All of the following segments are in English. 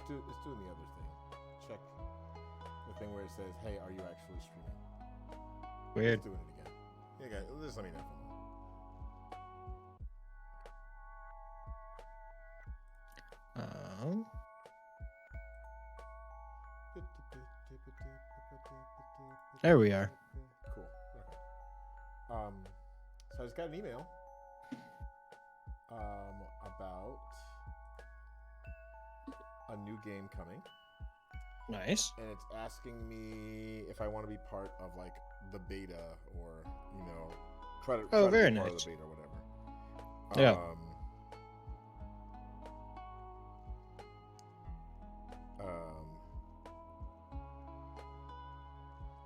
doing the other thing. Check the thing where it says, "Hey, are you actually streaming?" Weird. It's doing it again. Yeah, guys, just let me know. There we are. Cool. Okay. So I just got an email about a new game coming. Nice. And it's asking me if I want to be part of like the beta or try to very be part nice. of the beta or whatever. Yeah.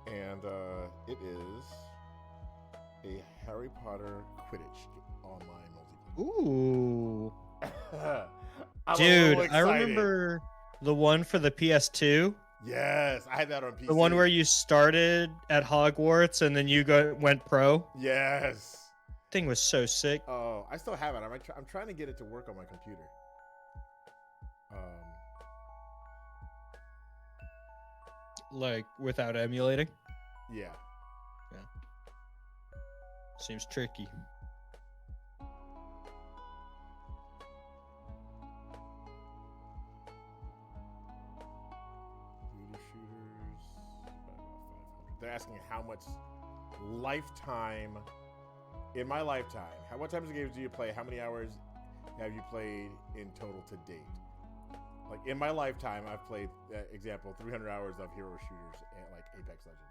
And it is a Harry Potter Quidditch online multiplayer. Ooh. I'm Dude, I excited. remember the one for the PS2. Yes, I had that on PC. The one where you started at Hogwarts and then you went pro. Yes. Thing was so sick. Oh, I still have it. I'm trying to get it to work on my computer. Like without emulating. Yeah. Seems tricky. They're asking how much lifetime, in my lifetime, what types of games do you play? How many hours have you played in total to date? Like in my lifetime, I've played, example, 300 hours of hero shooters like Apex Legends.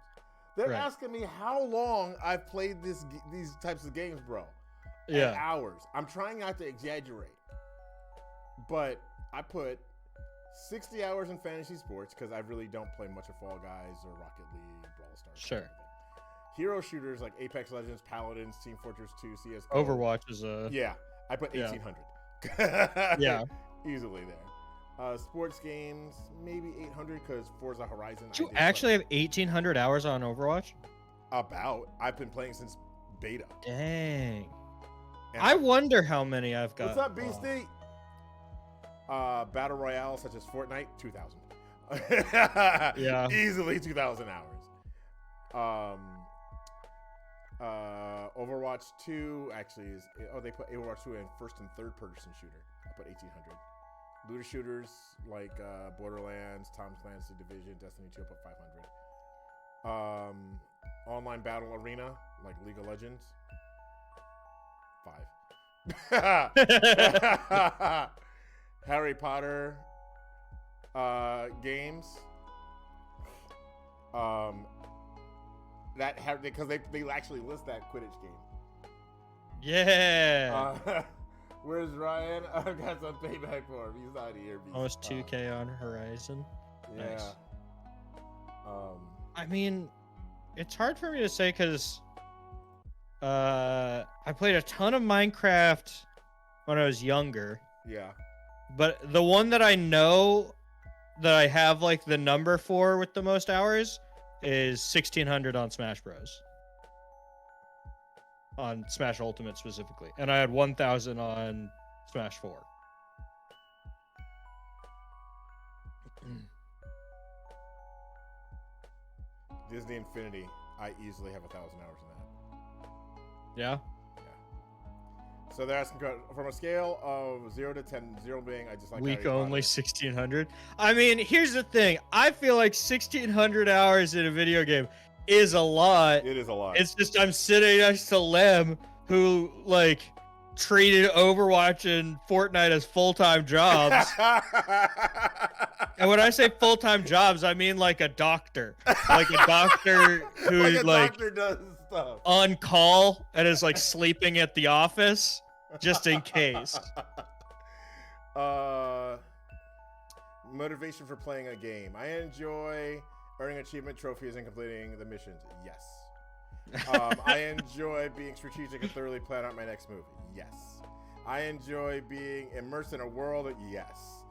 They're asking me how long I've played these types of games, bro. Yeah. Hours. I'm trying not to exaggerate, but I put 60 hours in fantasy sports because I really don't play much of Fall Guys or Rocket League, Brawl Stars. Sure. Hero shooters like Apex Legends, Paladins, Team Fortress 2, CS:GO. Overwatch is a... Yeah, I put 1,800. Yeah. Easily there. Sports games, maybe 800 because Forza Horizon. Do you actually have 1,800 hours on Overwatch? About. I've been playing since beta. Dang. And I wonder how many I've got. What's up, Beastie? Battle Royale such as Fortnite, 2,000. Yeah. Easily 2,000 hours. Overwatch 2 actually is... Oh, they put Overwatch 2 in first and third person shooter. I put 1,800. Looter shooters like Borderlands, Tom Clancy, Division, Destiny 2, I put 500. Online battle arena like League of Legends, 5. Harry Potter games. Because they actually list that Quidditch game. Yeah. Where's Ryan? I've got some payback for him. He's not here. Almost 2K on Horizon. Yeah. Nice. I mean, it's hard for me to say because I played a ton of Minecraft when I was younger. Yeah. But the one that I know that I have like the number for with the most hours is 1,600 on Smash Bros. On Smash Ultimate specifically. And I had 1,000 on Smash 4. Disney Infinity, I easily have 1,000 hours in that. Yeah? So they're asking from a scale of 0 to 10, 0 being I just like Week Harry only Potter. 1,600. I mean, here's the thing. I feel like 1,600 hours in a video game is a lot. It is a lot. It's just I'm sitting next to Lem, who like treated Overwatch and Fortnite as full-time jobs. And when I say full-time jobs, I mean like a doctor, like a doctor who like a like doctor does stuff on call and is like sleeping at the office just in case. Motivation for playing a game. I enjoy earning achievement trophies and completing the missions. Yes. I enjoy being strategic and thoroughly plan out my next move. Yes. I enjoy being immersed in a world. Yes.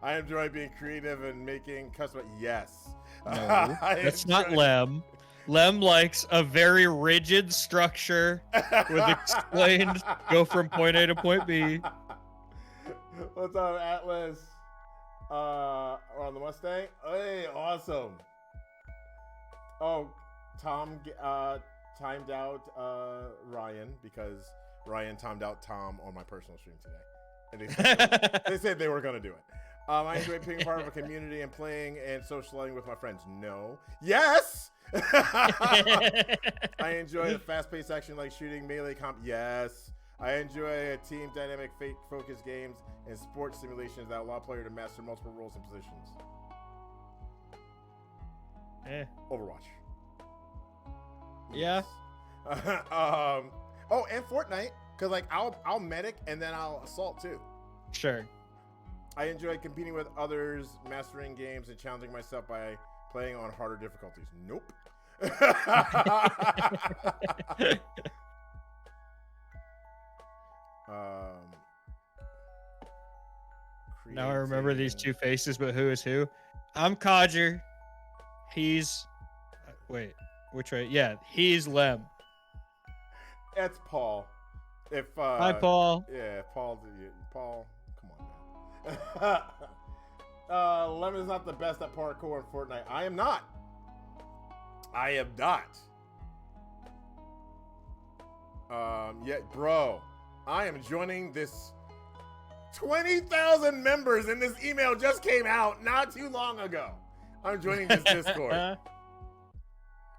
I enjoy being creative and making custom. Yes. No, that's not Lem. Lem likes a very rigid structure with explained go from point A to point B. What's up, Atlas? On the Mustang. Hey, awesome. Oh, Tom timed out Ryan because Ryan timed out Tom on my personal stream today, and they said they were going to do it. I enjoy being part of a community and playing and socializing with my friends. No. Yes. I enjoy the fast-paced action like shooting, melee comp. Yes. I enjoy a team dynamic, focused games and sports simulations that allow player to master multiple roles and positions. Overwatch. Yeah. Oh, and Fortnite, because like I'll medic and then I'll assault too. Sure. I enjoy competing with others, mastering games, and challenging myself by playing on harder difficulties. Nope. Now I remember these two faces, but who is who? I'm Codger. He's... Wait, which way? Yeah, he's Lem. That's Paul. Hi, Paul. Yeah, Paul, come on, man. Lemon's not the best at parkour in Fortnite. I am not. Yeah, bro, I am joining this 20,000 members, and this email just came out not too long ago. I'm joining this Discord.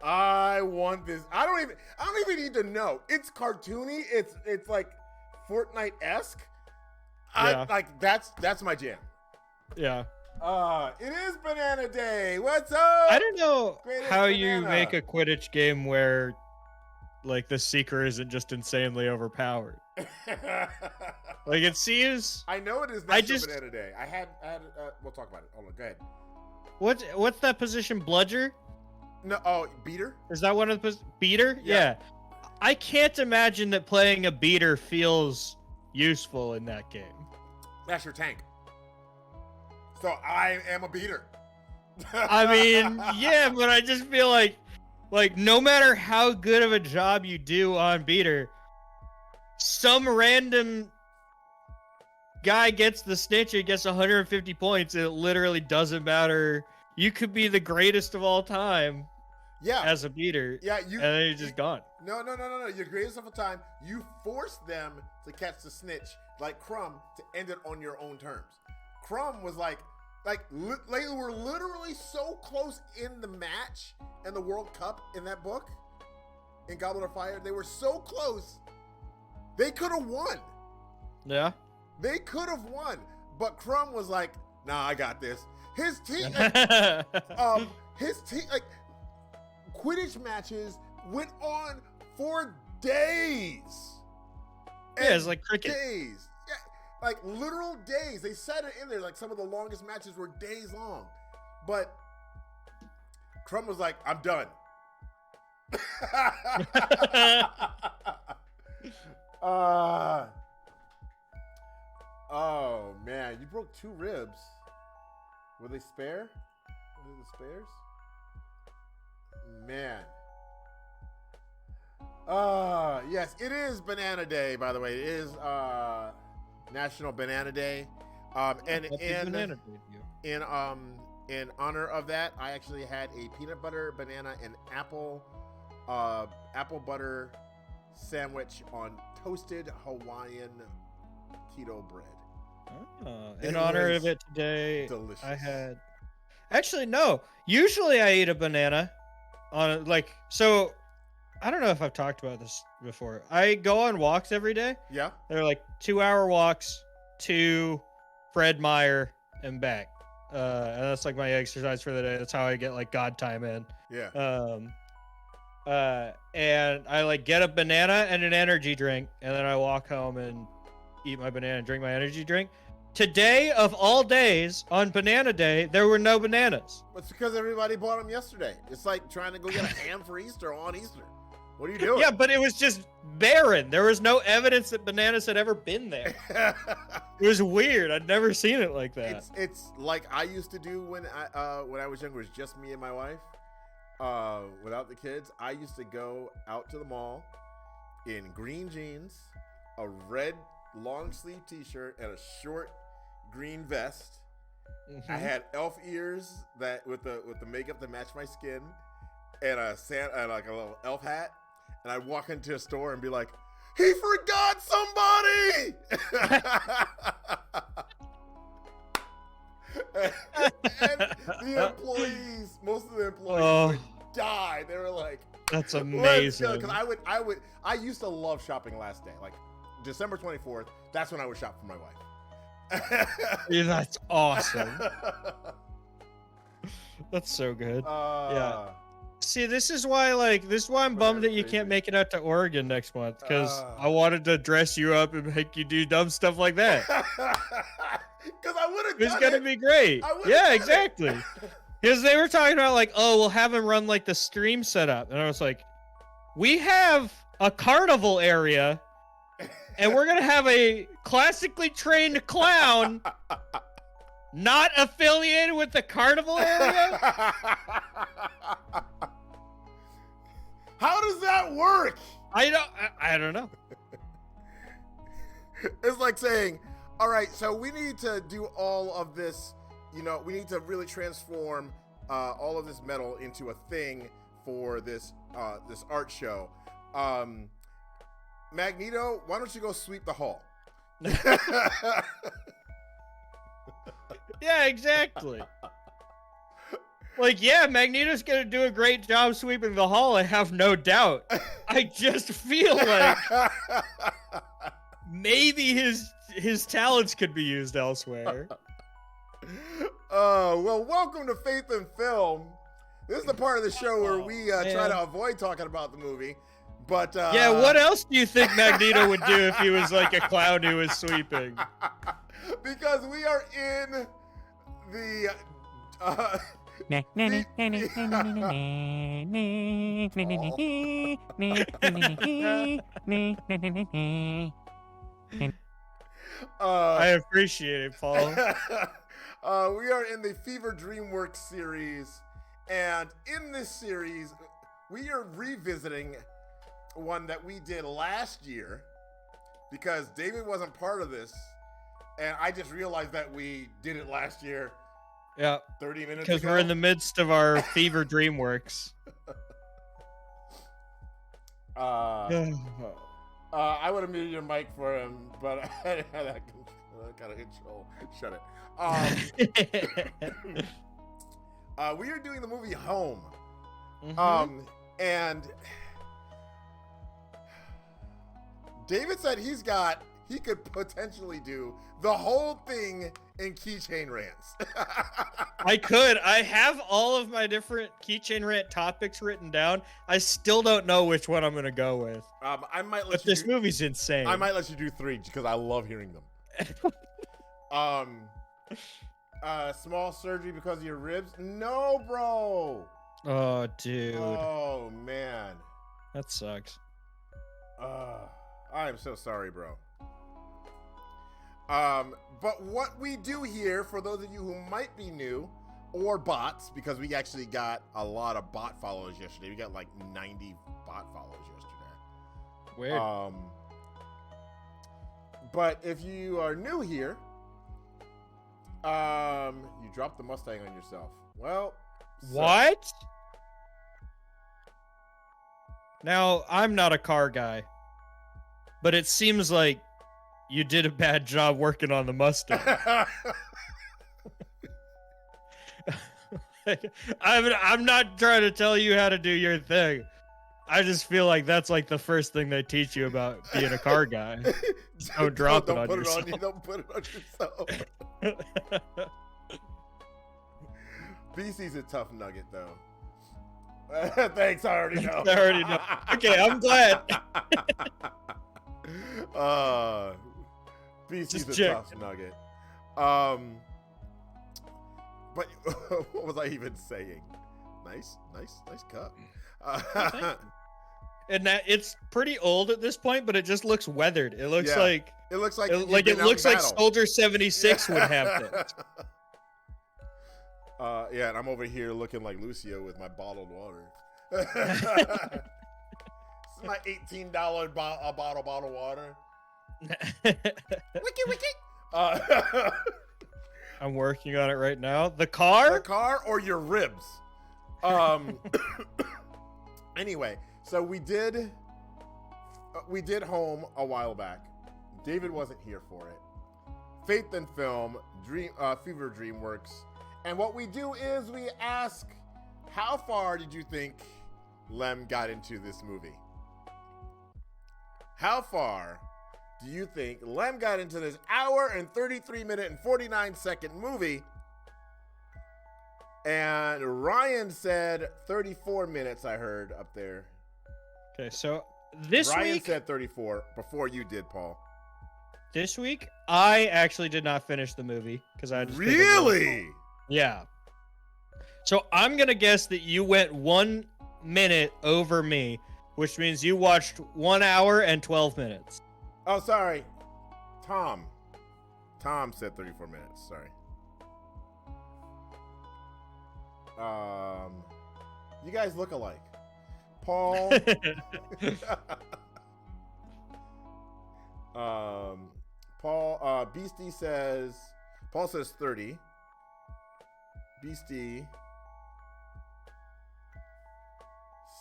I want this. I don't even need to know. It's cartoony. It's like Fortnite-esque. Yeah. Like that's my jam. Yeah. It is Banana Day. What's up? I don't know Greatest how banana. you make a Quidditch game where, like, the seeker isn't just insanely overpowered. Like, it seems. I know it is National Banana Day. I had. We'll talk about it. Hold on. Go ahead. What's that position? Bludger? No. Oh, beater. Is that one of the beater? Yeah. I can't imagine that playing a beater feels useful in that game. That's your tank. So I am a beater. I mean, yeah, but I just feel like no matter how good of a job you do on beater, some random guy gets the snitch and gets 150 points, and it literally doesn't matter. You could be the greatest of all time. Yeah. As a beater. Yeah, and then you're just gone. No. You're greatest of all time. You force them to catch the snitch, like Crumb, to end it on your own terms. Crumb was like they were literally so close in the match and the World Cup in that book, in Goblet of Fire. They were so close. They could have won. Yeah. They could have won. But Crumb was like, nah, I got this. His team, Quidditch matches went on for days. Yeah, it's like cricket. Days. Yeah, like literal days. They said it in there. Like some of the longest matches were days long. But Crumb was like, I'm done. Oh man, you broke 2 ribs. Were they spare? Were they the spares? Man. Yes, it is Banana Day, by the way. It is National Banana Day. And in honor of that, I actually had a peanut butter, banana, and apple butter sandwich on toasted Hawaiian keto bread. In honor of it today, delicious. I had. Actually, no. Usually, I eat a banana on so. I don't know if I've talked about this before. I go on walks every day. Yeah. They're like 2-hour walks to Fred Meyer and back. And that's like my exercise for the day. That's how I get like God time in. Yeah. And I like get a banana and an energy drink, and then I walk home and eat my banana and drink my energy drink. Today, of all days, on Banana Day, there were no bananas. It's because everybody bought them yesterday. It's like trying to go get a ham for Easter on Easter. What are you doing? Yeah, but it was just barren. There was no evidence that bananas had ever been there. It was weird. I'd never seen it like that. It's like I used to do when I was younger. It was just me and my wife, without the kids. I used to go out to the mall in green jeans, a red long sleeve T-shirt, and a short green vest, I had elf ears that with the makeup that matched my skin, and a like a little elf hat. And I'd walk into a store and be like, "He forgot somebody!" and the employees, most of the employees would die. They were like, "That's amazing." Because I used to love shopping last day, like December 24th. That's when I would shop for my wife. Yeah, that's awesome. That's so good. Yeah. See, this is why I'm bummed that you can't make it out to Oregon next month, because I wanted to dress you up and make you do dumb stuff like that. Because I would have done It's gonna be great. Yeah, exactly. Because they were talking about like, oh, we'll have him run like the stream setup, and I was like, we have a carnival area, and we're gonna have a classically trained clown, not affiliated with the carnival area. How does that work? I don't know. It's like saying, all right, so we need to do all of this, we need to really transform all of this metal into a thing for this this art show. Magneto, why don't you go sweep the hall? Yeah, exactly. Like, yeah, Magneto's gonna do a great job sweeping the hall, I have no doubt. I just feel like maybe his talents could be used elsewhere. Well, welcome to Faith in Film. This is the part of the show where we try to avoid talking about the movie. But yeah, what else do you think Magneto would do if he was like a clown who was sweeping? Because we are in the I appreciate it, Paul. We are in the Fever DreamWorks series, and in this series, we are revisiting one that we did last year because David wasn't part of this, and I just realized that we did it last year. Yeah, 30 minutes ago. Because we're in the midst of our Fever DreamWorks. I would have muted your mic for him, but I had that kind of control. Shut it. We are doing the movie Home. And David said he could potentially do the whole thing in keychain rants. I could. I have all of my different keychain rant topics written down. I still don't know which one I'm going to go with. I might let but this movie's insane. I might let you do 3 because I love hearing them. Small surgery because of your ribs? No, bro. Oh, dude. Oh, man. That sucks. I am so sorry, bro. But what we do here, for those of you who might be new, or bots, because we actually got a lot of bot followers yesterday. We got like 90 bot followers yesterday. Weird. But if you are new here, you dropped the Mustang on yourself. Well, what? Now, I'm not a car guy, but it seems like you did a bad job working on the Mustang. I'm not trying to tell you how to do your thing. I just feel like that's like the first thing they teach you about being a car guy. Don't drop it on yourself. Don't put it on yourself. BC's a tough nugget, though. Thanks, I already know. I already know. Okay, I'm glad. BC's a tough nugget. But what was I even saying? Nice cup. And that it's pretty old at this point, but it just looks weathered. It looks like Soldier 76 would have this. Yeah, and I'm over here looking like Lucio with my bottled water. This is my $18 bottle water. Wiki. I'm working on it right now. The The car? car or your ribs? Anyway, so we did Home a while back. David wasn't here for it. Faith and Film, Fever DreamWorks. And what we do is we ask, how far did you think Lem got into this movie? How far do you think Lem got into this hour and 33 minute and 49 second movie? And Ryan said 34 minutes, I heard up there. Okay, so this Ryan week, said 34 before you did, Paul. this week, I actually did not finish the movie because I just Really? Yeah. So I'm gonna guess that you went 1 minute over me, which means you watched 1 hour and 12 minutes. Oh, sorry. Tom said 34 minutes. Sorry. You guys look alike. Paul. Beastie says. Paul says 30. Beastie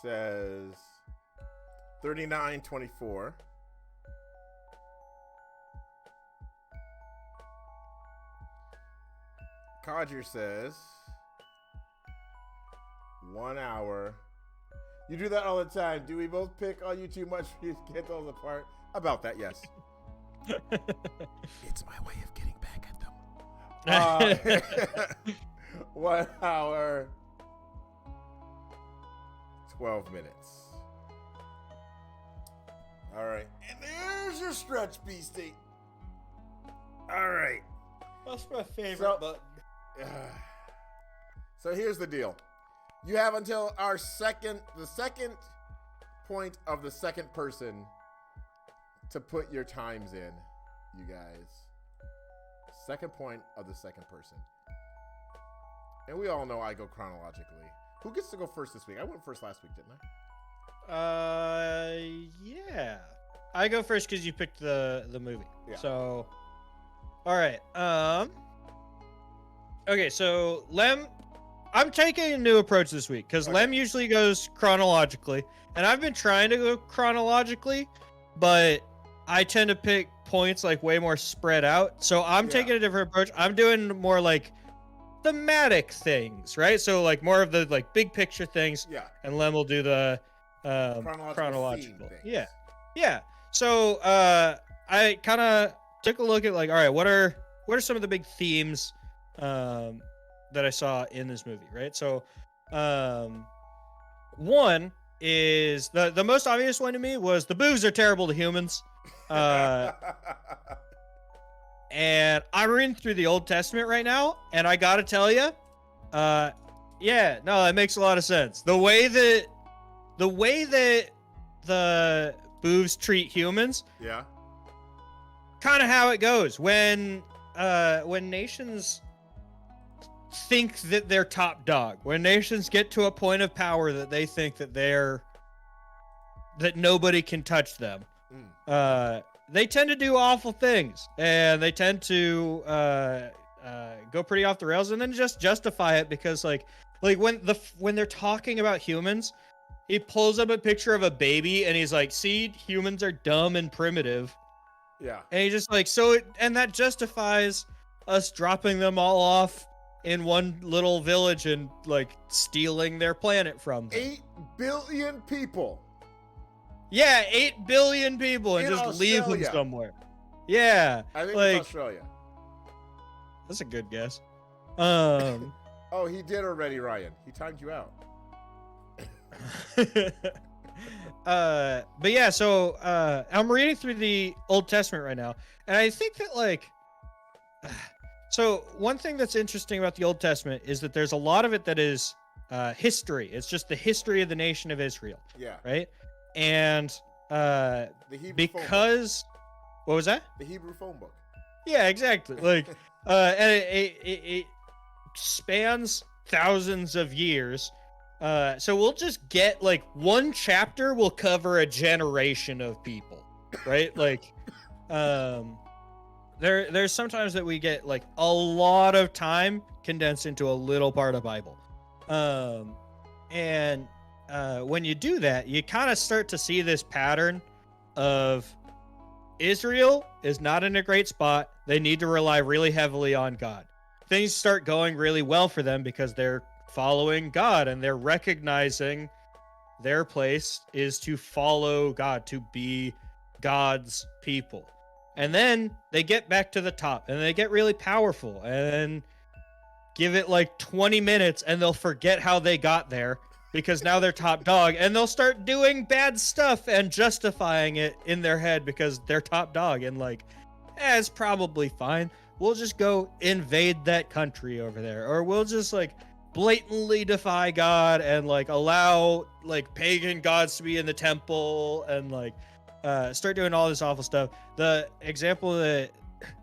says 39:24. Codger says 1 hour. You do that all the time. Do we both pick on you too much for you to get those apart? About that, yes. It's my way of getting back at them. 1 hour, 12 minutes. All right. And there's your stretch, Beastie. All right. That's my favorite button. So here's the deal. You have until the second point of the second person to put your times in, you guys. Second point of the second person. And we all know I go chronologically. Who gets to go first this week? I went first last week, didn't I? Yeah. I go first because you picked the movie. Yeah. So, all right. Okay, so Lem, I'm taking a new approach this week because Lem usually goes chronologically, and I've been trying to go chronologically, but I tend to pick points like way more spread out. So I'm taking a different approach. I'm doing more like thematic things, right? So like more of the like big picture things. Yeah. And Lem will do the chronological. Yeah. So I kind of took a look at like, all right, what are some of the big themes that I saw in this movie, right? So one is the most obvious one to me was the boobs are terrible to humans. And I'm reading through the Old Testament right now, and I gotta tell you, yeah, no, that makes a lot of sense. The way that the boobs treat humans, yeah, kind of how it goes when nations think that they're top dog, when nations get to a point of power that they think that that nobody can touch them. They tend to do awful things, and they tend to go pretty off the rails, and then just justify it because like when they're talking about humans, he pulls up a picture of a baby and he's like, "See, humans are dumb and primitive." Yeah, and he's just like, and that justifies us dropping them all off in one little village and like stealing their planet from them. 8 billion people. Yeah, 8 billion people and In just leave them Australia. somewhere. Yeah. I think like, it's Australia. That's a good guess. Oh, he did already, Ryan. He timed you out. But yeah, so I'm reading through the Old Testament right now, and I think that like so one thing that's interesting about the Old Testament is that there's a lot of it that is history. It's just the history of the nation of Israel. Yeah. Right? And The Hebrew because what was that? The Hebrew phone book. Yeah, exactly. Like and it spans thousands of years. So we'll just get like one chapter will cover a generation of people, right? Like there's sometimes that we get like a lot of time condensed into a little part of Bible. And when you do that, you kind of start to see this pattern of Israel is not in a great spot. They need to rely really heavily on God. Things start going really well for them because they're following God and they're recognizing their place is to follow God, to be God's people. And then they get back to the top and they get really powerful and give it like 20 minutes and they'll forget how they got there because now they're top dog and they'll start doing bad stuff and justifying it in their head because they're top dog and like, it's probably fine. We'll just go invade that country over there, or we'll just like blatantly defy God and like allow like pagan gods to be in the temple and like start doing all this awful stuff. The example that,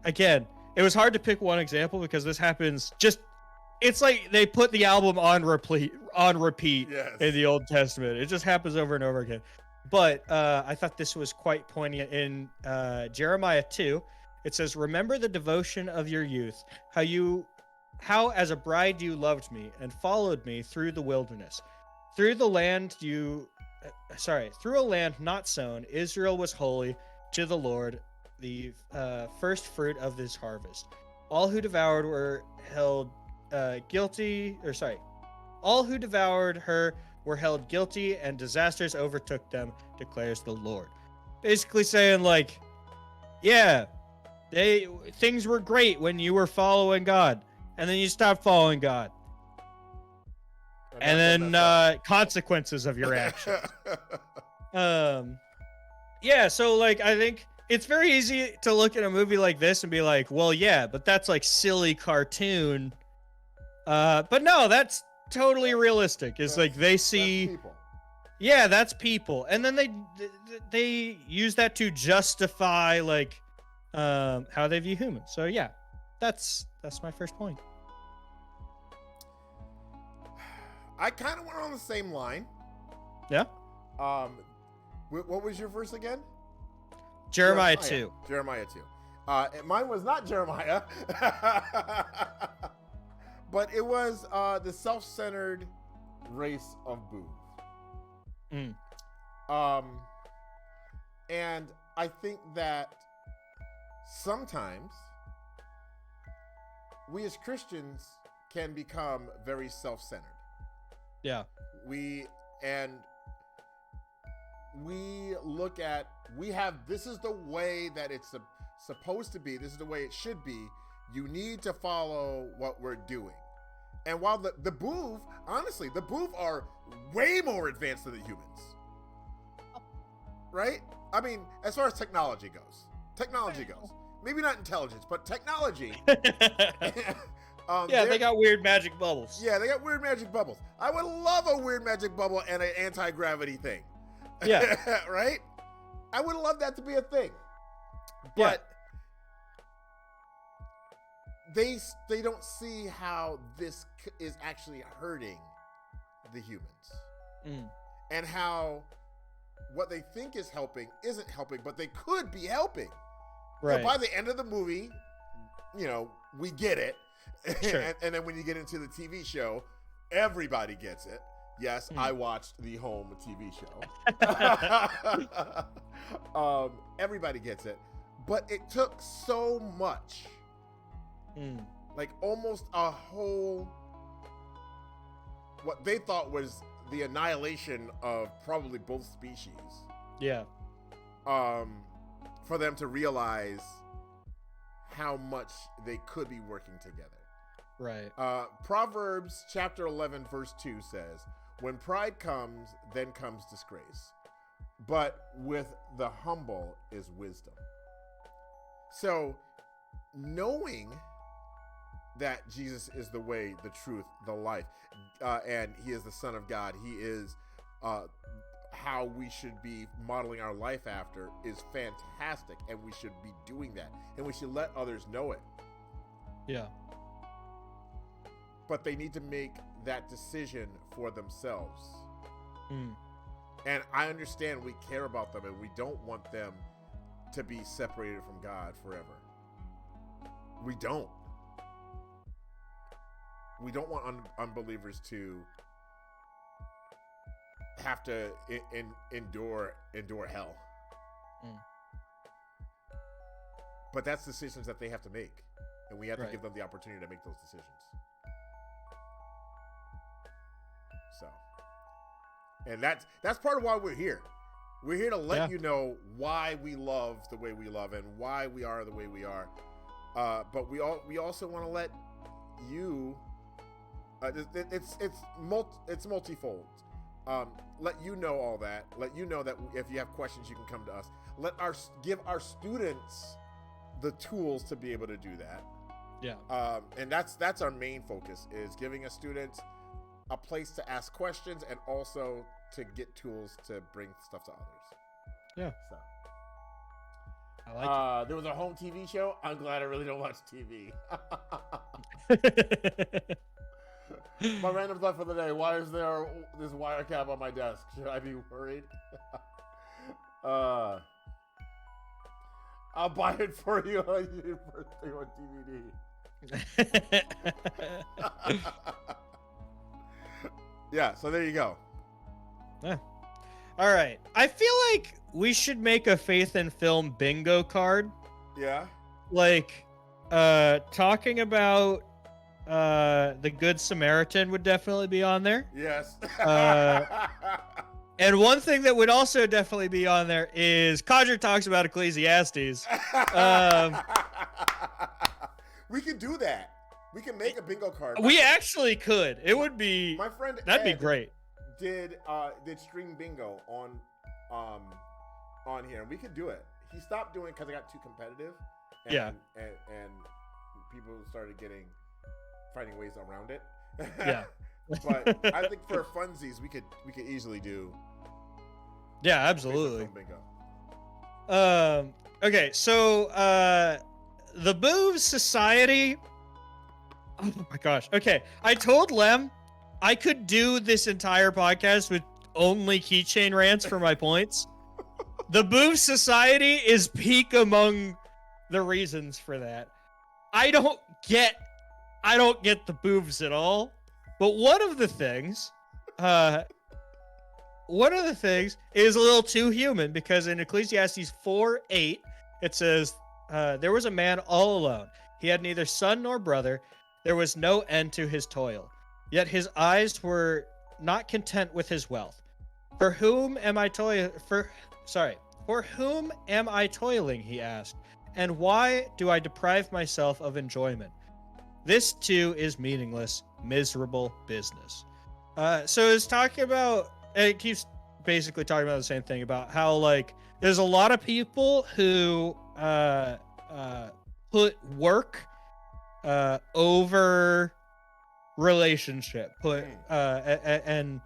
again, it was hard to pick one example because this happens just, it's like they put the album on repeat Yes. in the Old Testament. It just happens over and over again. But I thought this was quite poignant in Jeremiah 2. It says, "Remember the devotion of your youth, how as a bride you loved me and followed me through the wilderness. Through a land not sown, Israel was holy to the Lord, the first fruit of this harvest. All who devoured her were held guilty, and disasters overtook them, declares the Lord." Basically saying like, yeah, things were great when you were following God, and then you stopped following God. And then consequences of your actions. Yeah, so like I think it's very easy to look at a movie like this and be like, well, yeah, but that's like silly cartoon. But no, that's totally realistic. It's like they see, people. Yeah, that's people, and then they use that to justify like how they view humans. So yeah, that's my first point. I kind of went on the same line. Yeah. What was your verse again? Jeremiah 2. Jeremiah 2. Mine was not Jeremiah, but it was the self-centered race of booth. And I think that sometimes we as Christians can become very self-centered. Yeah. We look at, this is the way that it's supposed to be. This is the way it should be. You need to follow what we're doing. And while the Booth, honestly, the Booth are way more advanced than the humans. Right? I mean, as far as technology goes. Maybe not intelligence, but technology. Yeah, they got weird magic bubbles. Yeah, they got weird magic bubbles. I would love a weird magic bubble and an anti-gravity thing. Yeah. Right? I would love that to be a thing. But they don't see how this is actually hurting the humans. And how what they think is helping isn't helping, but they could be helping. Right. So by the end of the movie, we get it. Sure. and then when you get into the TV show, everybody gets it. Yes, I watched the Home TV show. Everybody gets it. But it took so much. Like almost a whole, what they thought was the annihilation of probably both species. Yeah. For them to realize how much they could be working together. Right. Proverbs chapter 11 verse 2 says, "When pride comes, then comes disgrace. But with the humble is wisdom." So, knowing that Jesus is the way, the truth, the life, and he is the Son of God, he is how we should be modeling our life after, is fantastic, and we should be doing that, and we should let others know it. Yeah. But they need to make that decision for themselves. And I understand we care about them and we don't want them to be separated from God forever. We don't. We don't want unbelievers to have to endure hell. But that's decisions that they have to make, and we have to give them the opportunity to make those decisions. So, and that's part of why we're here. We're here to let you know why we love the way we love and why we are the way we are. But we also want to let you. It's multifold. Let you know all that. Let you know that if you have questions, you can come to us. Give our students the tools to be able to do that. Yeah. And that's our main focus, is giving a student a place to ask questions and also to get tools to bring stuff to others. Yeah. So. I like it. There was a home TV show. I'm glad I really don't watch TV. My random thought for the day: why is there this wire cap on my desk? Should I be worried? I'll buy it for you on your birthday on DVD. Yeah, so there you go. Yeah. All right. I feel like we should make a Faith in Film bingo card. Yeah. Like, talking about the Good Samaritan would definitely be on there. Yes. And one thing that would also definitely be on there is Codger talks about Ecclesiastes. We could do that. We can make a bingo card. We actually could. It would be. My friend that'd Ed be great. Did string bingo on here, and we could do it. He stopped doing it because it got too competitive. And, and people started finding ways around it. Yeah. But I think for funsies, we could easily do. Yeah, absolutely. Bingo. Okay, so the Boov Society. Oh my gosh. Okay, I told Lem I could do this entire podcast with only keychain rants for my points. The Boov Society is peak among the reasons for that. I don't get the Boovs at all. But one of the things is a little too human, because in Ecclesiastes 4:8 it says, there was a man all alone. He had neither son nor brother. There was no end to his toil. Yet his eyes were not content with his wealth. For whom am I toiling? For whom am I toiling? He asked. And why do I deprive myself of enjoyment? This too is meaningless, miserable business. So it's talking about. It keeps basically talking about the same thing, about how, like, there's a lot of people who put work over relationship, and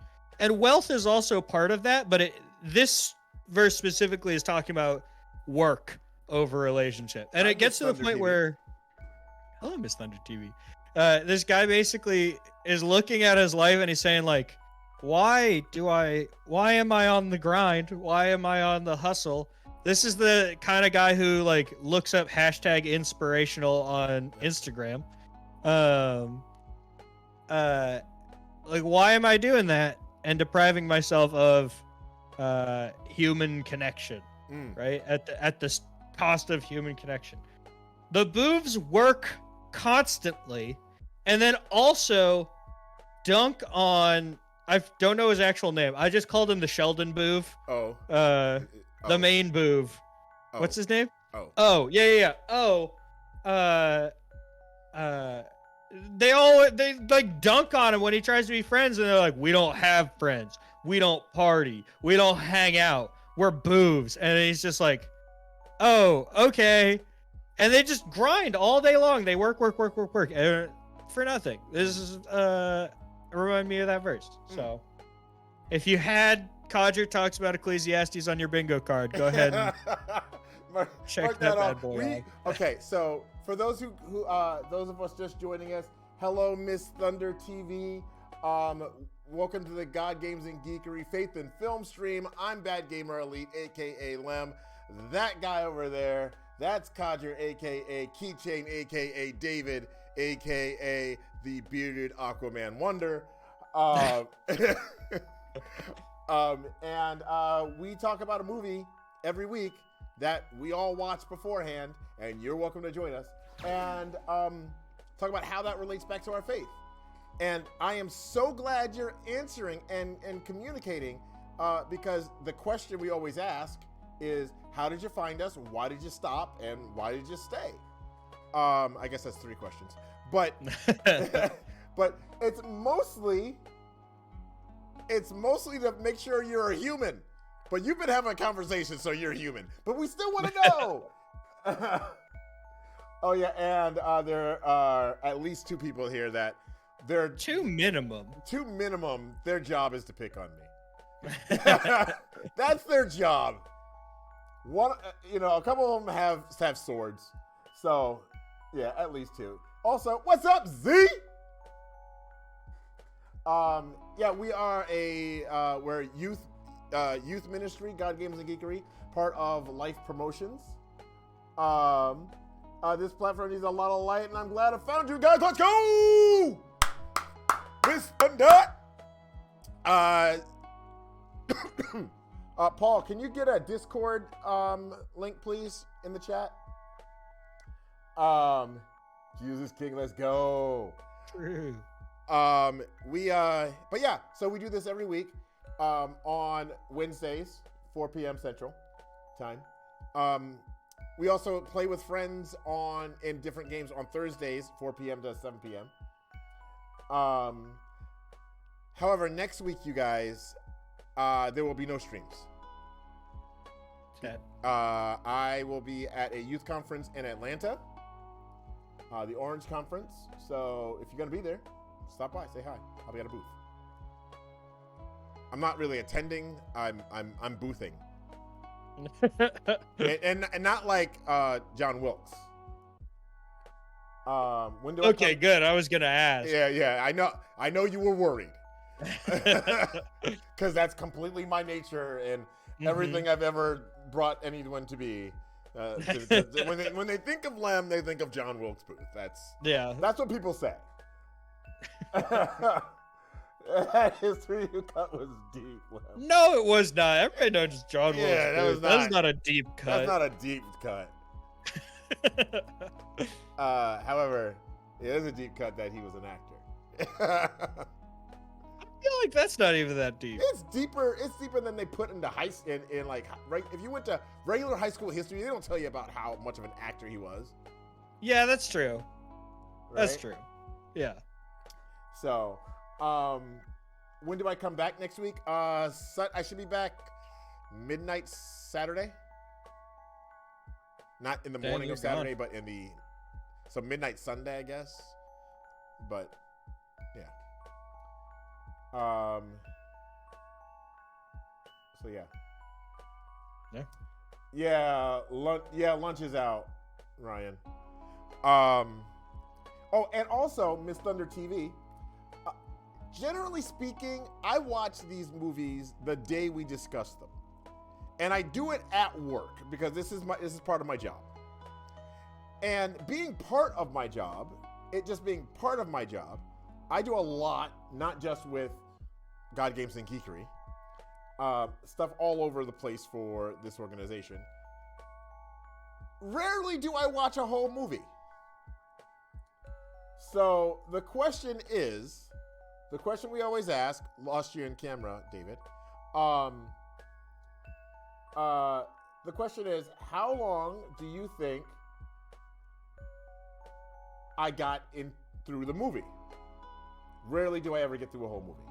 wealth is also part of that, but this verse specifically is talking about work over relationship, and it gets to the point where, hello, Miss Thunder TV, this guy basically is looking at his life and he's saying, like, why am I on the grind? Why am I on the hustle? This is the kind of guy who, like, looks up hashtag inspirational on Instagram. Like, why am I doing that and depriving myself of human connection, right? At the cost of human connection. The Boovs work constantly, and then also dunk on, I don't know his actual name. I just called him the Sheldon Boov. The main Boov. What's his name? Yeah. They like dunk on him when he tries to be friends, and they're like, we don't have friends. We don't party. We don't hang out. We're Boovs. And he's just like, oh, okay. And they just grind all day long. They work for nothing. This is remind me of that verse. So if you had Codger talks about Ecclesiastes on your bingo card, go ahead and check that bad boy out. Okay, so for those who those of us just joining us, hello, Miss Thunder TV. Welcome to the God Games and Geekery Faith and Film stream. I'm Bad Gamer Elite, aka Lem. That guy over there, That's Codger, aka Keychain, aka David, aka the bearded Aquaman Wonder. And we talk about a movie every week that we all watch beforehand, and you're welcome to join us, and talk about how that relates back to our faith. And I am so glad you're answering and communicating, because the question we always ask is, how did you find us? Why did you stop? And why did you stay? I guess that's 3 questions, but but it's mostly to make sure you're a human. But you've been having a conversation, so you're human. But we still want to know. Oh yeah, and there are at least 2 people here that they're 2 minimum. 2 minimum. Their job is to pick on me. That's their job. One, a couple of them have swords. So, yeah, at least 2. Also, what's up, Z? Yeah, we are we're youth ministry, God Games and Geekery, part of Life Promotions. This platform needs a lot of light, and I'm glad I found you guys. Let's go, Mr. Nut. Paul, can you get a Discord link, please, in the chat? Jesus King, let's go. True. But yeah, so we do this every week on Wednesdays, 4 p.m. Central Time. We also play with friends in different games on Thursdays, 4 p.m. to 7 p.m. However, next week, you guys, there will be no streams. Okay. I will be at a youth conference in Atlanta, the Orange Conference. So if you're gonna be there, stop by, say hi. I'll be at a booth. I'm not really attending. I'm boothing. and not like John Wilkes. When do Okay, good. I was gonna ask. Yeah. I know you were worried. Because that's completely my nature and everything I've ever brought anyone to be. When they think of Lem, they think of John Wilkes Booth. That's what people say. That history you cut was deep, Lem. No, it was not. Everybody knows John Wilkes Booth. That's not a deep cut. That's not a deep cut. However, it is a deep cut that he was an actor. I feel like that's not even that deep. It's deeper than they put into in like, right. If you went to regular high school history, they don't tell you about how much of an actor he was. Yeah, that's true. Right? That's true. Yeah. So, when do I come back next week? I should be back midnight Saturday. Not in the morning of Saturday, but so midnight Sunday, I guess. But yeah. So yeah. Yeah. Lunch is out, Ryan. Oh, and also Miss Thunder TV. Generally speaking, I watch these movies the day we discuss them, and I do it at work because this is part of my job. And being part of my job, I do a lot, not just with God Games and Geekery, stuff all over the place for this organization. Rarely do I watch a whole movie. So the question we always ask, lost you in camera, David. The question is, how long do you think I got through the movie? Rarely do I ever get through a whole movie.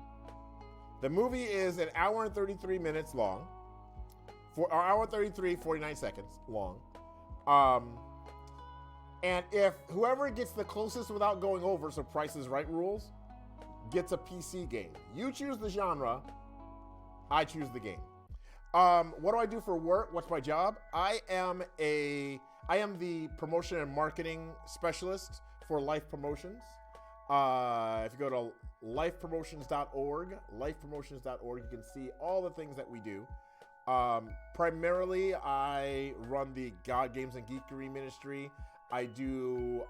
The movie is an hour and 33 minutes long. Hour 33, 49 seconds long. And if whoever gets the closest without going over, so Price is Right rules, gets a PC game. You choose the genre, I choose the game. What do I do for work? What's my job? I am the promotion and marketing specialist for Life Promotions. If you go to lifepromotions.org, you can see all the things that we do. Primarily, I run the God Games and Geekery ministry. I do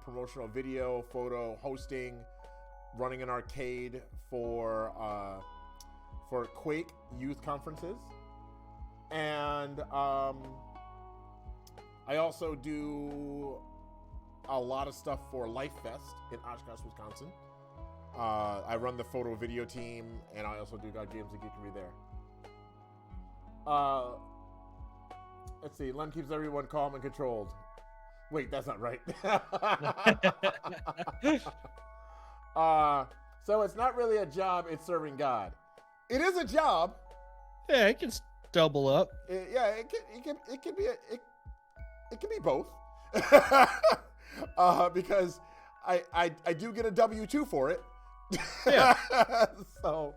promotional video, photo, hosting, running an arcade for Quake youth conferences, and I also do a lot of stuff for Life Fest in Oshkosh, Wisconsin. I run the photo video team, and I also do God Games and Geekery there. Let's see. Lem keeps everyone calm and controlled. Wait, that's not right. So it's not really a job, it's serving God. It is a job. Yeah, it can double up. It can be both. Because I do get a W-2 for it. Yeah. So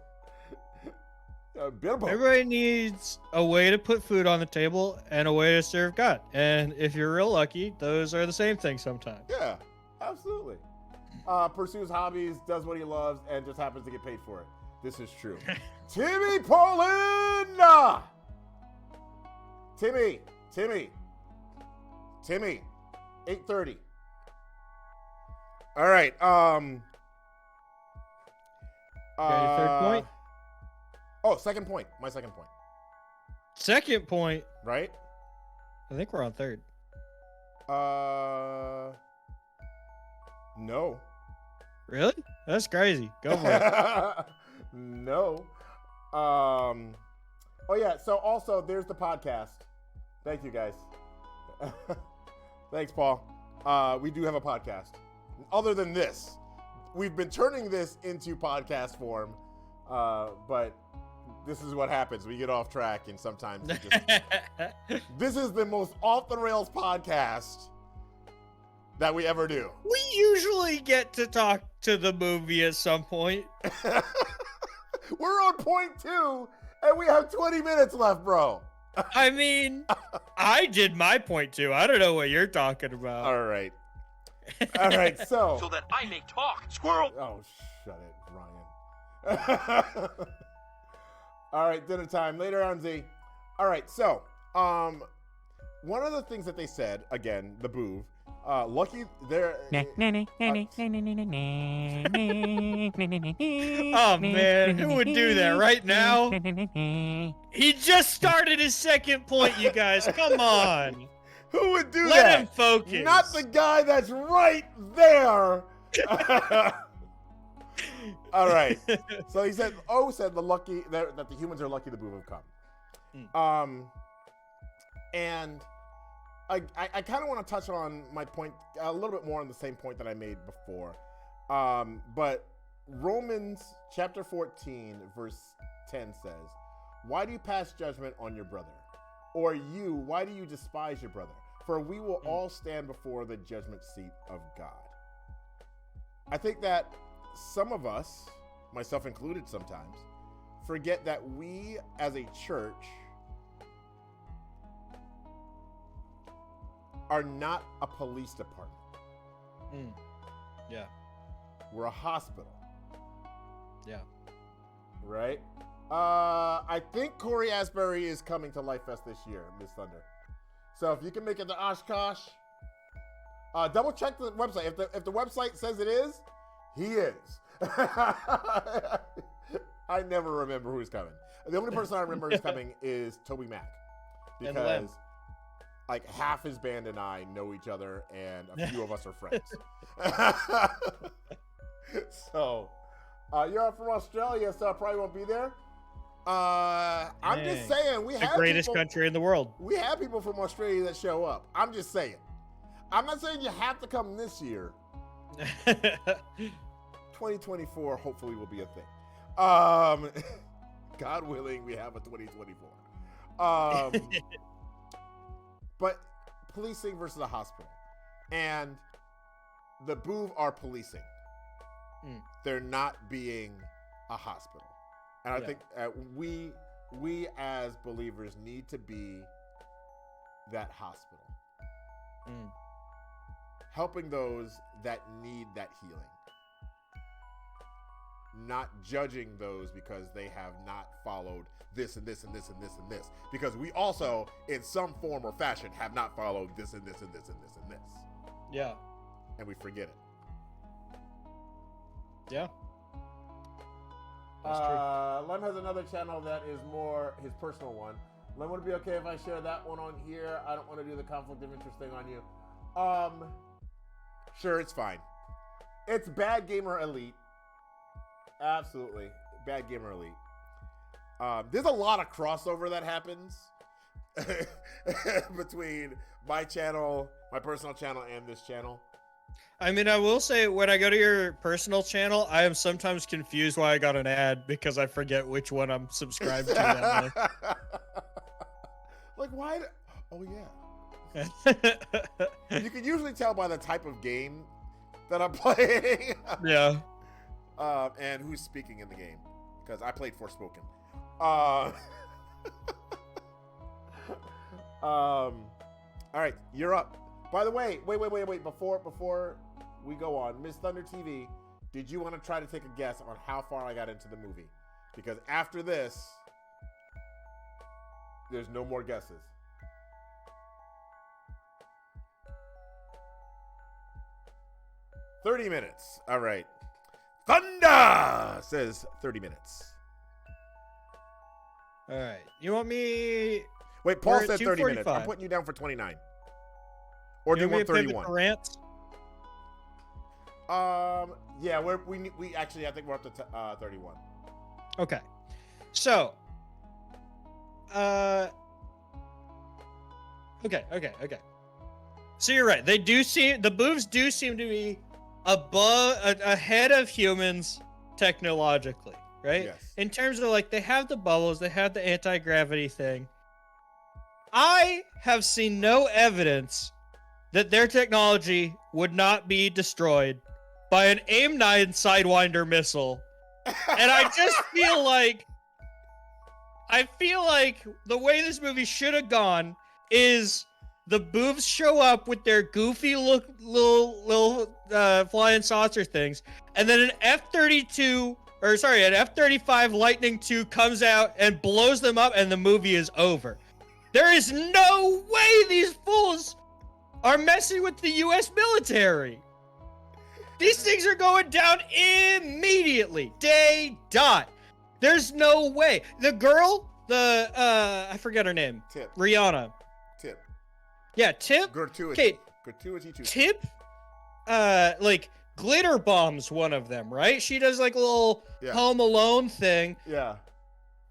a bit of both. Everybody needs a way to put food on the table and a way to serve God. And if you're real lucky, those are the same thing sometimes. Yeah, absolutely. Pursues hobbies, does what he loves, and just happens to get paid for it. This is true. Timmy Paulin! Timmy. 8:30. All right. Got your third point? Oh, second point. My second point. Second point. Right? I think we're on third. No. Really? That's crazy. Go for it. No. Oh yeah. So also, there's the podcast. Thank you guys. Thanks, Paul. We do have a podcast. Other than this, we've been turning this into podcast form, but this is what happens. We get off track, and sometimes we just... This is the most off the rails podcast that we ever do. We usually get to talk to the movie at some point. We're on point 2, and we have 20 minutes left, bro. I mean, I did my point too. I don't know what you're talking about. All right. So that I may talk, squirrel. Oh, shut it, Ryan. All right, dinner time later on, Z. All right, so one of the things that they said, again, the booth, lucky there. Oh man, who would do that right now? He just started his second point, you guys. Come on. Who would do that? Let him focus. Not the guy that's right there. All right. So he said, said that the humans are lucky the booth have come. And I kind of want to touch on my point a little bit more on the same point that I made before. But Romans chapter 14, verse 10 says, "Why do you pass judgment on your brother? Or you, why do you despise your brother? For we will all stand before the judgment seat of God." I think that some of us, myself included sometimes, forget that we as a church are not a police department. Yeah. We're a hospital. Yeah. Right? I think Corey Asbury is coming to Life Fest this year, Miss Thunder. So if you can make it to Oshkosh, double check the website. If the website says it is, he is. I never remember who's coming. The only person I remember is coming is Toby Mack, because like half his band and I know each other, and a few of us are friends. So you're from Australia, so I probably won't be there. I'm just saying, we have the greatest people, country in the world. We have people from Australia that show up. I'm just saying. I'm not saying you have to come this year. 2024 hopefully will be a thing. God willing, we have a 2024. But policing versus a hospital, and the Booth are policing. They're not being a hospital. And I think we as believers need to be that hospital. Helping those that need that healing. not judging those because they have not followed this and this and this and this and this. Because we also, in some form or fashion, have not followed this and this and this and this and this. Yeah. And we forget it. Yeah. That's true. Lem has another channel that is more his personal one. Lem, would it be okay if I share that one on here? I don't want to do the conflict of interest thing on you. Sure, it's fine. It's Bad Gamer Elite. Absolutely. Bad Gamer Elite. There's a lot of crossover that happens between my channel, my personal channel, and this channel. I mean, I will say, when I go to your personal channel, I am sometimes confused why I got an ad because I forget which one I'm subscribed to that way. Like, why? Oh, yeah. You can usually tell by the type of game that I'm playing. Yeah. And who's speaking in the game. Because I played Forspoken. All right, you're up. By the way, wait. Before we go on, Miss Thunder TV, did you want to try to take a guess on how far I got into the movie? Because after this, there's no more guesses. $30 minutes. All right. Thunder says 30 minutes. All right. You want me? Wait, Paul We're at said 30 minutes. 2:45. I'm putting you down for 29. Or do you want want me to pivot 31? to rants? Yeah, we actually, I think we're up to 31. Okay. So, okay. So you're right. The boobs do seem to be ahead of humans technologically, right? Yes. In terms of, like, they have the bubbles, they have the anti-gravity thing. I have seen no evidence that their technology would not be destroyed by an AIM-9 Sidewinder missile. And I just feel like the way this movie should have gone is the boobs show up with their goofy little flying saucer things, and then an F-35 Lightning II comes out and blows them up, and the movie is over. There is no way these fools are messing with the U.S. military. These things are going down immediately. Day dot. There's no way. The girl, I forget her name. Tip. Rihanna. Tip. Yeah, Tip. Gratuity. Okay. Gratuity too. Tip, like, glitter bombs one of them, right? She does, like, a little Home Alone thing. Yeah.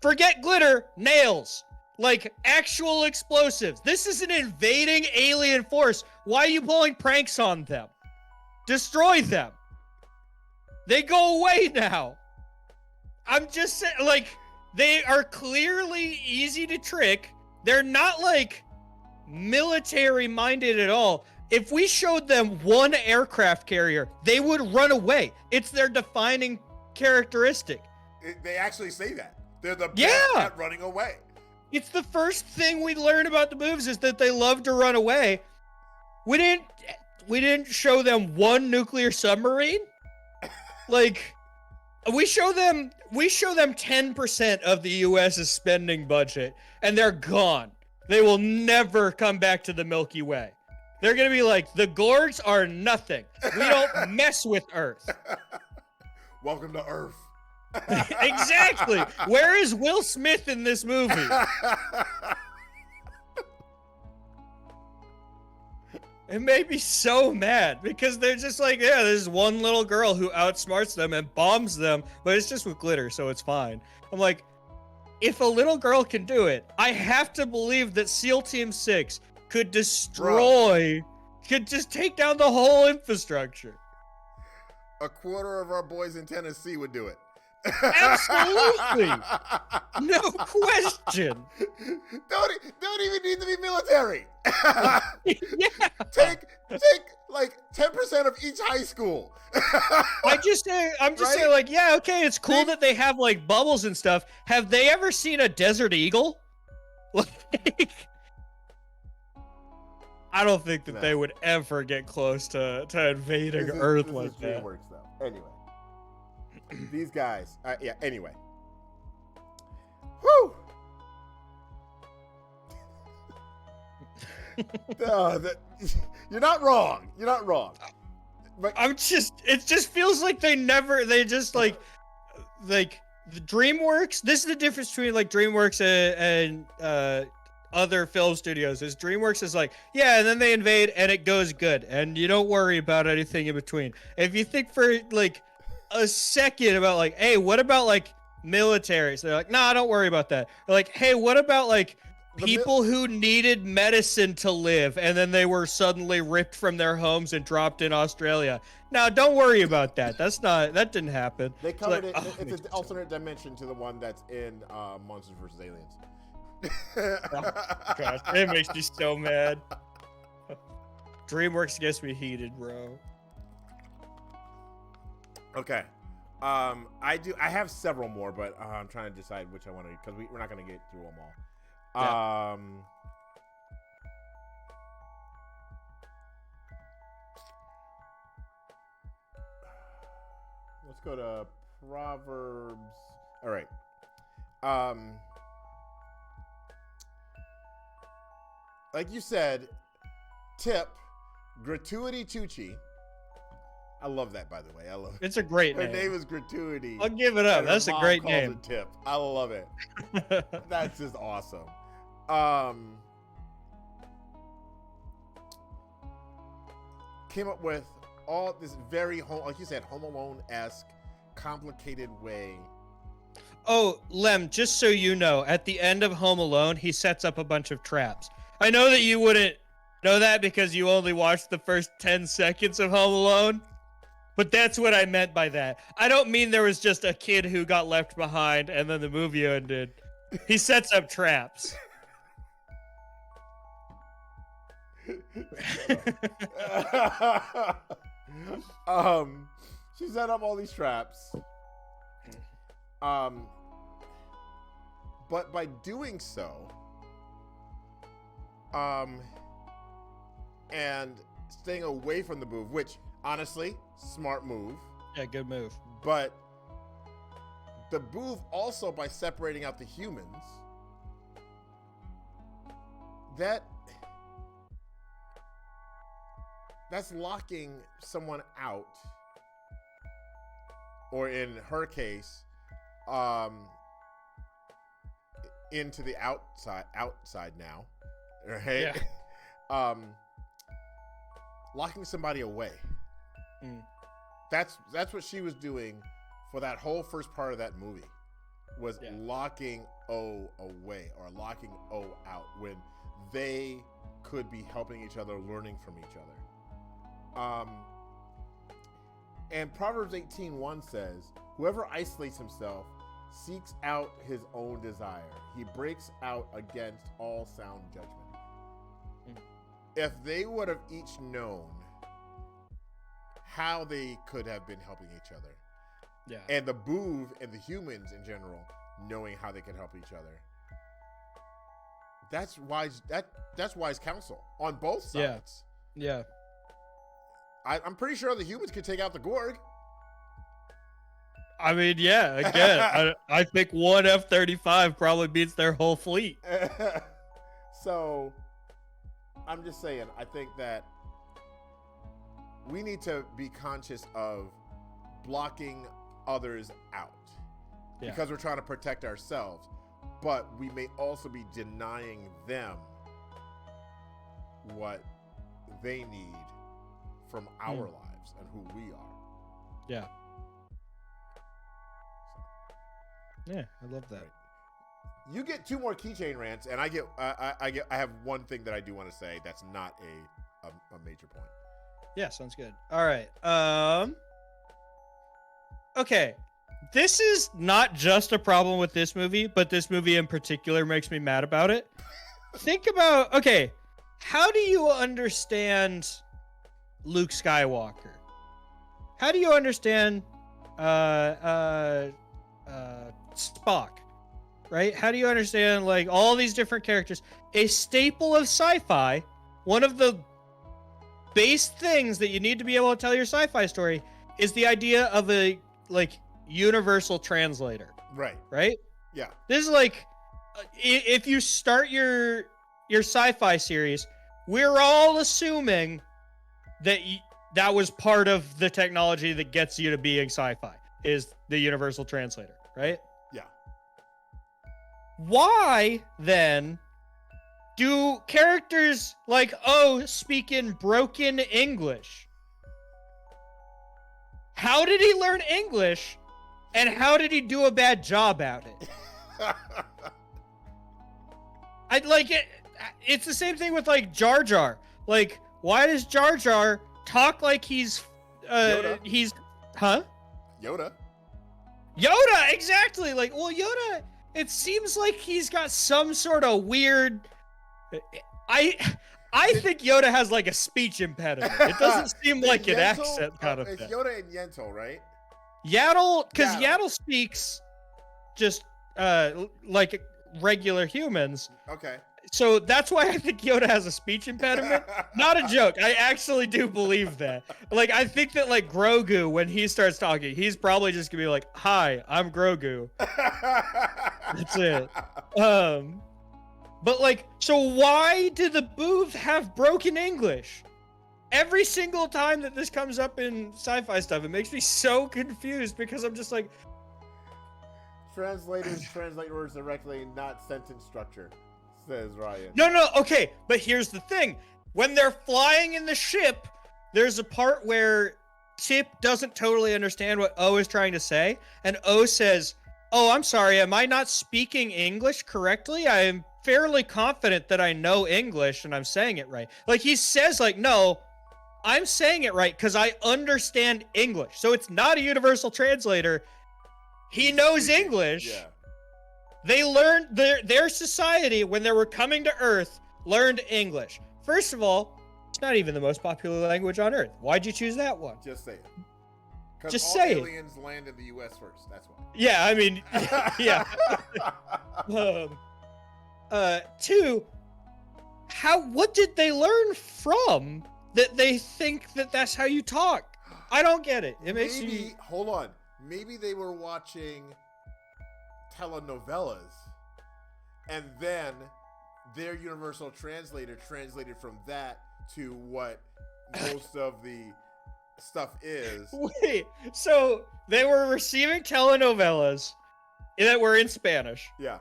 Forget glitter, nails. Like, actual explosives. This is an invading alien force. Why are you pulling pranks on them? Destroy them. They go away now. I'm just saying, like, they are clearly easy to trick. They're not, like, military-minded at all. If we showed them one aircraft carrier, they would run away. It's their defining characteristic. They actually say that. They're the best at running away. It's the first thing we learn about the moves is that they love to run away. We didn't show them one nuclear submarine. Like, we show them 10% of the US's spending budget, and they're gone. They will never come back to the Milky Way. They're gonna be like, the Gorgs are nothing. We don't mess with Earth. Welcome to Earth. Exactly. Where is Will Smith in this movie? It made me so mad because they're just like, yeah, there's one little girl who outsmarts them and bombs them, but it's just with glitter, so it's fine. I'm like, if a little girl can do it, I have to believe that SEAL Team 6 could could just take down the whole infrastructure. A quarter of our boys in Tennessee would do it. Absolutely. No question. Don't even need to be military. Yeah. Take like 10% of each high school. I'm just saying, like, yeah, okay, it's cool that they have, like, bubbles and stuff. Have they ever seen a desert eagle? Like, I don't think that they would ever get close to invading Earth like that. DreamWorks, though. Anyway. These guys. Yeah. Anyway. Whew. You're not wrong. You're not wrong. But it just feels like they just like the DreamWorks. This is the difference between like DreamWorks and other film studios. Is DreamWorks is like, yeah, and then they invade and it goes good, and you don't worry about anything in between. If you think for like a second about like, hey, what about like militaries? They're like, nah, don't worry about that. They're like, hey, what about like people who needed medicine to live, and then they were suddenly ripped from their homes and dropped in Australia? Now, don't worry about that. That didn't happen. They covered it. It's an alternate dimension to the one that's in Monsters vs. Aliens. Oh, gosh, it makes me so mad. DreamWorks gets me heated, bro. Okay. I have several more, but I'm trying to decide which I want to read because we're not going to get through them all. Yeah. Let's go to Proverbs. All right. Like you said, Tip, Gratuity Tucci. I love that, by the way. I love it. It's a great Her name. name is Gratuity. I'll give it up. and her That's a mom great calls name. her Tip. I love it. That's just awesome. Came up with all this very like you said, Home Alone-esque, complicated way. Oh, Lem, just so you know, at the end of Home Alone, he sets up a bunch of traps. I know that you wouldn't know that because you only watched the first 10 seconds of Home Alone, but that's what I meant by that. I don't mean there was just a kid who got left behind and then the movie ended. He sets up traps. She set up all these traps. But by doing so, and staying away from the booth, which honestly, smart move. Yeah, good move. But the booth also, by separating out the humans, that's locking someone out, or in her case, into the outside now, right? Yeah. Locking somebody away. That's what she was doing for that whole first part of that movie, was locking O away or locking O out when they could be helping each other, learning from each other. And Proverbs 18:1 says, whoever isolates himself seeks out his own desire. He breaks out against all sound judgment. If they would have each known how they could have been helping each other, and the Boov and the humans in general knowing how they can help each other, that's wise. That's wise counsel on both sides. Yeah. I'm pretty sure the humans could take out the Gorg. I mean, yeah, again, I think one F-35 probably beats their whole fleet. So, I'm just saying, I think that we need to be conscious of blocking others out because we're trying to protect ourselves, but we may also be denying them what they need from our lives and who we are. Yeah. Yeah, I love that. Right. You get 2 more keychain rants, and I have one thing that I do want to say that's not a major point. Yeah, sounds good. All right. Okay. This is not just a problem with this movie, but this movie in particular makes me mad about it. Think about, okay, how do you understand Luke Skywalker? How do you understand Spock? Right? How do you understand like all these different characters? A staple of sci-fi, one of the base things that you need to be able to tell your sci-fi story is the idea of a like universal translator, Right. right? Yeah. This is like, if you start your sci-fi series, we're all assuming that that was part of the technology that gets you to being sci-fi, is the universal translator, right? Yeah. Why then do characters like O speak in broken English? How did he learn English, and how did he do a bad job at it? I like it. It's the same thing with like Jar Jar. Like, why does Jar Jar talk like he's Yoda. Yoda, exactly. Like, well, Yoda, it seems like he's got some sort of weird. I think Yoda has like a speech impediment. It doesn't seem like an accent kind of it's thing. Yoda and Yentl, right? Yaddle, because Yaddle speaks just like regular humans. Okay. So that's why I think Yoda has a speech impediment. Not a joke. I actually do believe that. Like, I think that like Grogu, when he starts talking, he's probably just gonna be like, "Hi, I'm Grogu." That's it. But like, so why do the Booth have broken English? Every single time that this comes up in sci-fi stuff, it makes me so confused because I'm just like, translators translate words directly, not sentence structure, says Ryan. No, okay, but here's the thing. When they're flying in the ship, there's a part where Tip doesn't totally understand what O is trying to say, and O says, "Oh, I'm sorry, am I not speaking English correctly? I am fairly confident that I know English and I'm saying it right." Like, he says, like, "No, I'm saying it right because I understand English." So it's not a universal translator. He knows English. Yeah. They learned their society, when they were coming to Earth, learned English. First of all, it's not even the most popular language on Earth. Why'd you choose that one? Just say it. 'Cause Just all say it. aliens land in the U.S. first. That's why. Yeah, I mean, yeah. Two, what did they learn from that they think that that's how you talk? I don't get it. It makes me... Hold on. Maybe they were watching telenovelas, and then their universal translator translated from that to what most of the stuff is. Wait, so they were receiving telenovelas that were in Spanish. Yeah.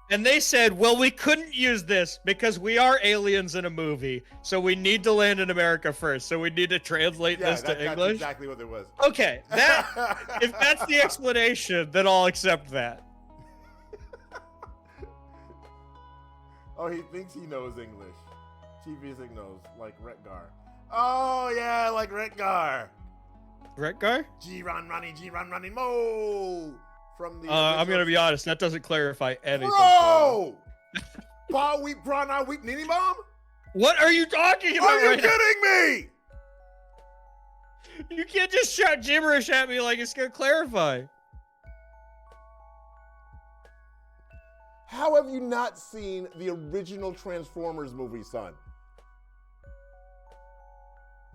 And they said, well, we couldn't use this because we are aliens in a movie, so we need to land in America first, so we need to translate this to English? That's exactly what it was. Okay, if that's the explanation, then I'll accept that. Oh, he thinks he knows English. Chief Music knows, like Retgar. Oh, yeah, like Retgar. Retgar? G-Run Runny, Mo! From the I'm going to be honest, that doesn't clarify anything. Bro! Paw Weep, Prawn Weep, Nini Bomb? What are you talking about? Are you right kidding me? now? You can't just shout gibberish at me like it's going to clarify. How have you not seen the original Transformers movie, son?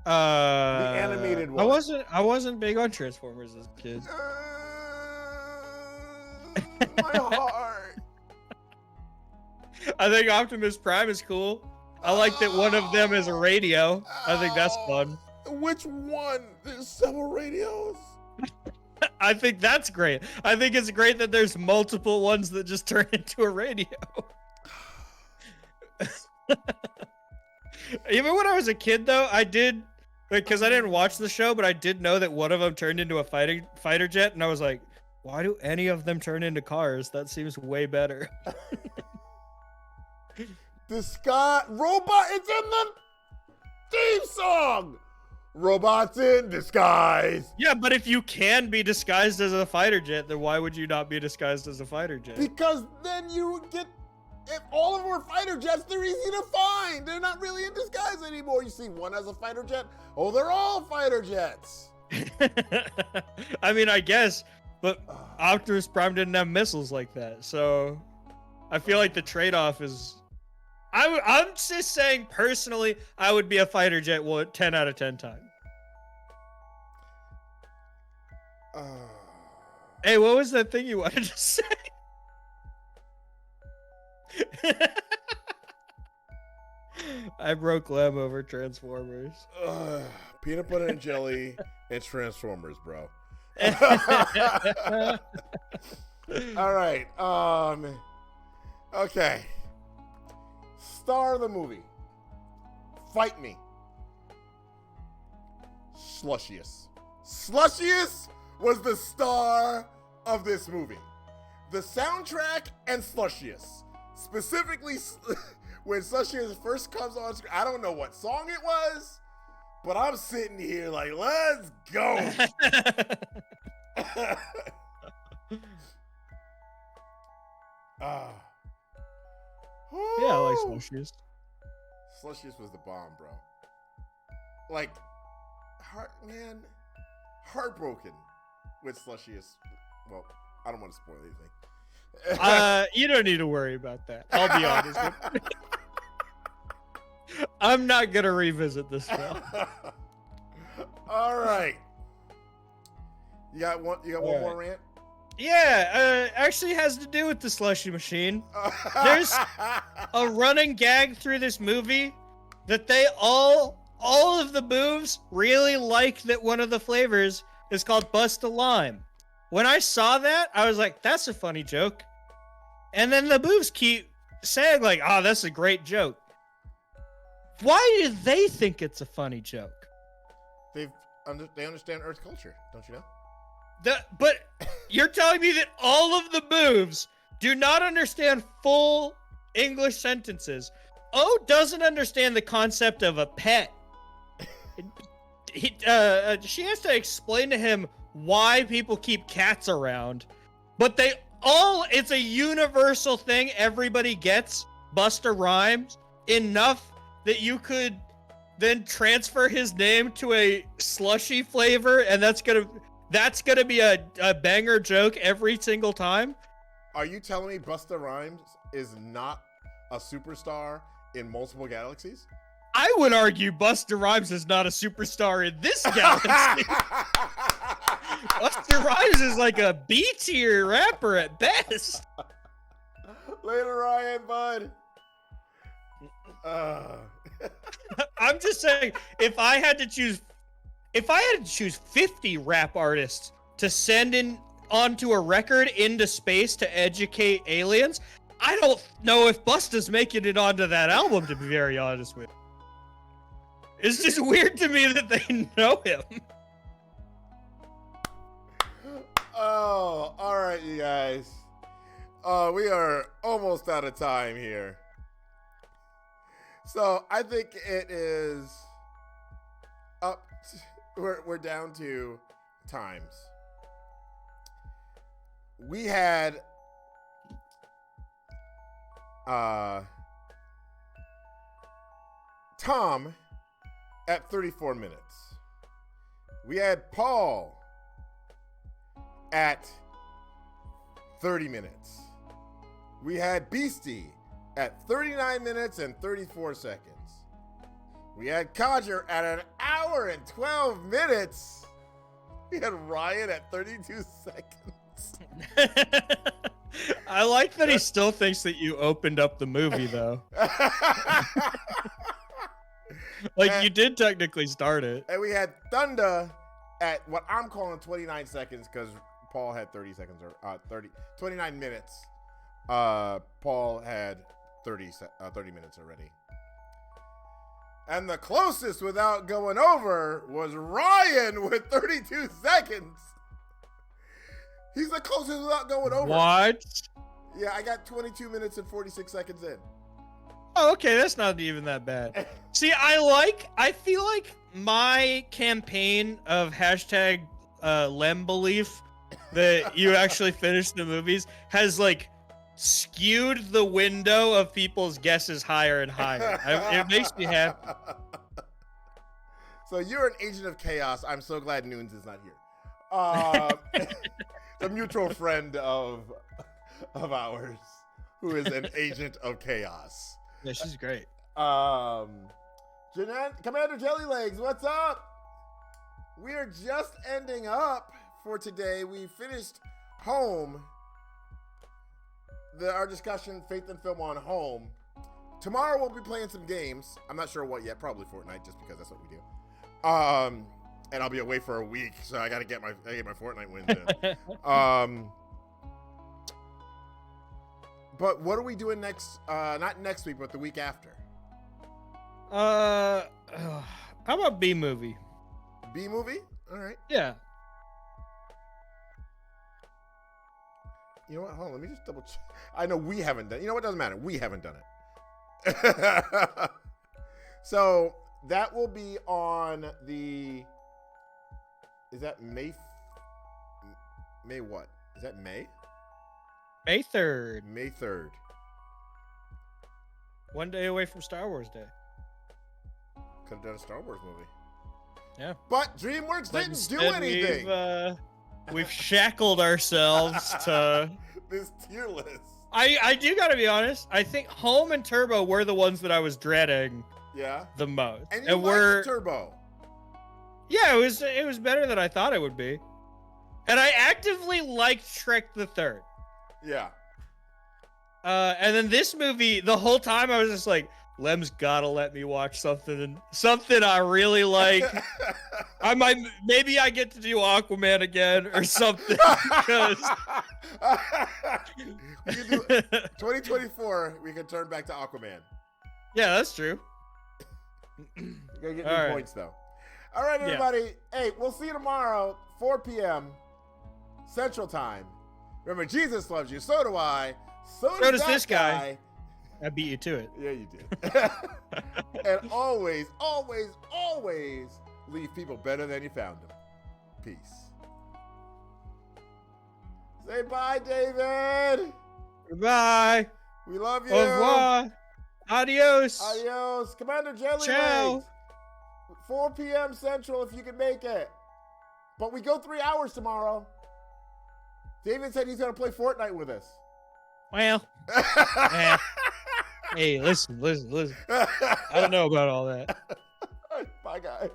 The animated one. I wasn't big on Transformers as a kid. My heart. I think Optimus Prime is cool. I like that one of them is a radio. I think that's fun. Which one? There's several radios. I think that's great. I think it's great that there's multiple ones that just turn into a radio. Even when I was a kid, though, I did, because I didn't watch the show, but I did know that one of them turned into a fighter jet, and I was like, why do any of them turn into cars? That seems way better. The Sky Robot, it's in the theme song. Robots in disguise. Yeah, but if you can be disguised as a fighter jet, then why would you not be disguised as a fighter jet? Because then you get, if all of them are fighter jets, they're easy to find. They're not really in disguise anymore. You see one as a fighter jet. Oh, they're all fighter jets. I mean, I guess, but Optimus Prime didn't have missiles like that, so I feel like the trade-off is... I'm just saying, personally, I would be a fighter jet 10 out of 10 times. Hey, what was that thing you wanted to say? I broke Lem over Transformers. Peanut butter and jelly and Transformers, bro. All right. Okay. Star of the movie. Fight me. Slushius. Slushius was the star of this movie. The soundtrack and Slushius. Specifically, when Slushius first comes on screen, I don't know what song it was, but I'm sitting here like, let's go. Yeah, I like Slushies. Slushius was the bomb, bro. Like, heartbroken with Slushius. Well, I don't want to spoil anything. You don't need to worry about that. I'll be honest with you. I'm not gonna revisit this film. All right. You got one more rant? Yeah, actually has to do with the slushy machine. There's a running gag through this movie that they all of the moves really like that one of the flavors is called Bust a Lime. When I saw that, I was like, that's a funny joke. And then the moves keep saying like, oh, that's a great joke. Why do they think it's a funny joke? They understand Earth culture, don't you know? But you're telling me that all of the moves do not understand full English sentences. O doesn't understand the concept of a pet. She has to explain to him why people keep cats around. But it's a universal thing everybody gets. Busta Rhymes enough that you could then transfer his name to a slushy flavor, and that's gonna be a banger joke every single time. Are you telling me Busta Rhymes is not a superstar in multiple galaxies? I would argue Busta Rhymes is not a superstar in this galaxy. Busta Rhymes is like a B-tier rapper at best. Later, Ryan, bud. I'm just saying, if I had to choose 50 rap artists to send in onto a record into space to educate aliens, I don't know if Busta's making it onto that album, to be very honest with you. It's just weird to me that they know him. Oh, all right, you guys. We are almost out of time here. So I think it is up. We're down to times. We had Tom at 34 minutes. We had Paul at 30 minutes. We had Beastie at 39 minutes and 34 seconds. We had Codger at an hour and 12 minutes. We had Ryan at 32 seconds. I like that he still thinks that you opened up the movie, though. You did technically start it. And we had Thunder at what I'm calling 29 seconds because Paul had 30 seconds or 29 minutes. Paul had 30 minutes already. And the closest without going over was Ryan with 32 seconds. He's the closest without going over. What? Yeah, I got 22 minutes and 46 seconds in. Oh, okay, that's not even that bad. See, I feel like my campaign of hashtag Lem belief that you actually finished the movies has skewed the window of people's guesses higher and higher. It makes me happy. So you're an agent of chaos. I'm so glad Noons is not here. The mutual friend of ours who is an agent of chaos. Yeah, she's great. Jeanette, Commander Jellylegs, what's up? We are just ending up for today. We finished Home. Our discussion, Faith and Film on Home. Tomorrow we'll be playing some games. I'm not sure what yet. Probably Fortnite, just because that's what we do. And I'll be away for a week, so I gotta get my Fortnite wins in. But what are we doing next? Not next week, but the week after. How about B movie? B movie? All right. Yeah. You know what? Hold on. Let me just double check. I know we haven't done. You know what? Doesn't matter. We haven't done it. So that will be on the. Is that May? May what? Is that May? May 3rd. May 3rd. One day away from Star Wars Day. Could have done a Star Wars movie. Yeah. But DreamWorks But didn't do instead anything. We've shackled ourselves to this tier list. I do gotta be honest. I think Home and Turbo were the ones that I was dreading Yeah. the most. And you liked Turbo. Yeah, it was better than I thought it would be. And I actively liked Shrek the Third. Yeah. And then this movie, the whole time I was just like, Lem's gotta let me watch something I really like. Maybe I get to do Aquaman again or something. Because 2024, we can turn back to Aquaman. Yeah, that's true. You gotta get All right. points though. All right, everybody. Yeah. Hey, we'll see you tomorrow, 4 p.m. Central Time. Remember, Jesus loves you. So do I. So does this guy. I beat you to it. Yeah, you did. And always, always, always leave people better than you found them. Peace. Say bye, David. Goodbye. We love you. Au revoir. Adios. Adios. Commander Jelly Ciao. Legs. 4 p.m. Central if you can make it. But we go 3 hours tomorrow. David said he's going to play Fortnite with us. Well. Hey, listen. I don't know about all that. Bye, guys.